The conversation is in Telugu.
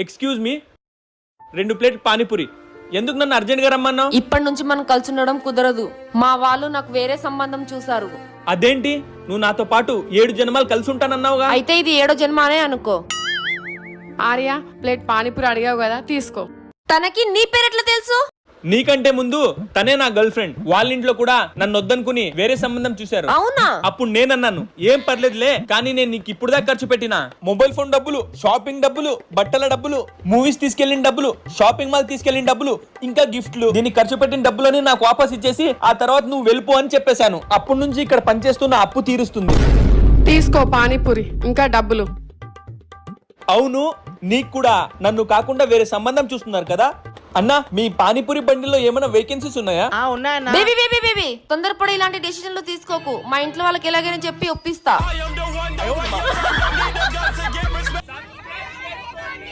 Excuse me, 2 plate panipuri. ఎందుకు నన్ను అర్జెంట్ గా రమ్మన్నావు? ఇప్పటి నుంచి మనం కలిసి ఉండడం కుదరదు. మా వాళ్ళు నాకు వేరే సంబంధం చూసారు. అదేంటి, నువ్వు నాతో పాటు 7 జన్మలు కలిసి ఉంటానన్నావుగా? అయితే ఇది 7వ జన్మనే అనుకో. ఆర్య, ప్లేట్ పానీపూరి అడిగావు కదా, తీసుకో. తనకి నీ పేరెట్లా తెలుసు? నీకంటే ముందు తనే నా గర్ల్ ఫ్రెండ్. వాళ్ళ ఇంట్లో కూడా నన్ను వద్దనుకుని వేరే సంబంధం చూశారు. అవునా? అప్పుడు నేనన్నాను, ఏం పర్లేదులే, కానీ నేను నీకు ఇప్పుడు దాకా ఖర్చు పెట్టిన మొబైల్ ఫోన్ డబ్బులు, షాపింగ్ డబ్బులు, బట్టల డబ్బులు, మూవీస్ తీసుకెళ్లిన డబ్బులు, షాపింగ్ మాల్ తీసుకెళ్లిన డబ్బులు, ఇంకా గిఫ్ట్లు, దీనికి ఖర్చు పెట్టిన డబ్బులని నాకు వాపస్ ఇచ్చేసి ఆ తర్వాత నువ్వు వెళ్ళిపో అని చెప్పేశాను. అప్పటి నుంచి ఇక్కడ పనిచేస్తున్న అప్పు తీరుస్తుంది. తీసుకో పానీపూరి, ఇంకా డబ్బులు. అవును, నీకు కూడా నన్ను కాకుండా వేరే సంబంధం చూస్తున్నారు కదా అన్నా. మీ పానీపూరి బండిలో ఏమైనా వేకెన్సీస్ ఉన్నాయా? ఉన్నాయన్నా. బేబీ బేబీ బేబీ, తొందరపడి ఇలాంటి డెసిషన్లు తీసుకోకు. మా ఇంట్లో వాళ్ళకి ఎలాగైనా చెప్పి ఒప్పిస్తా.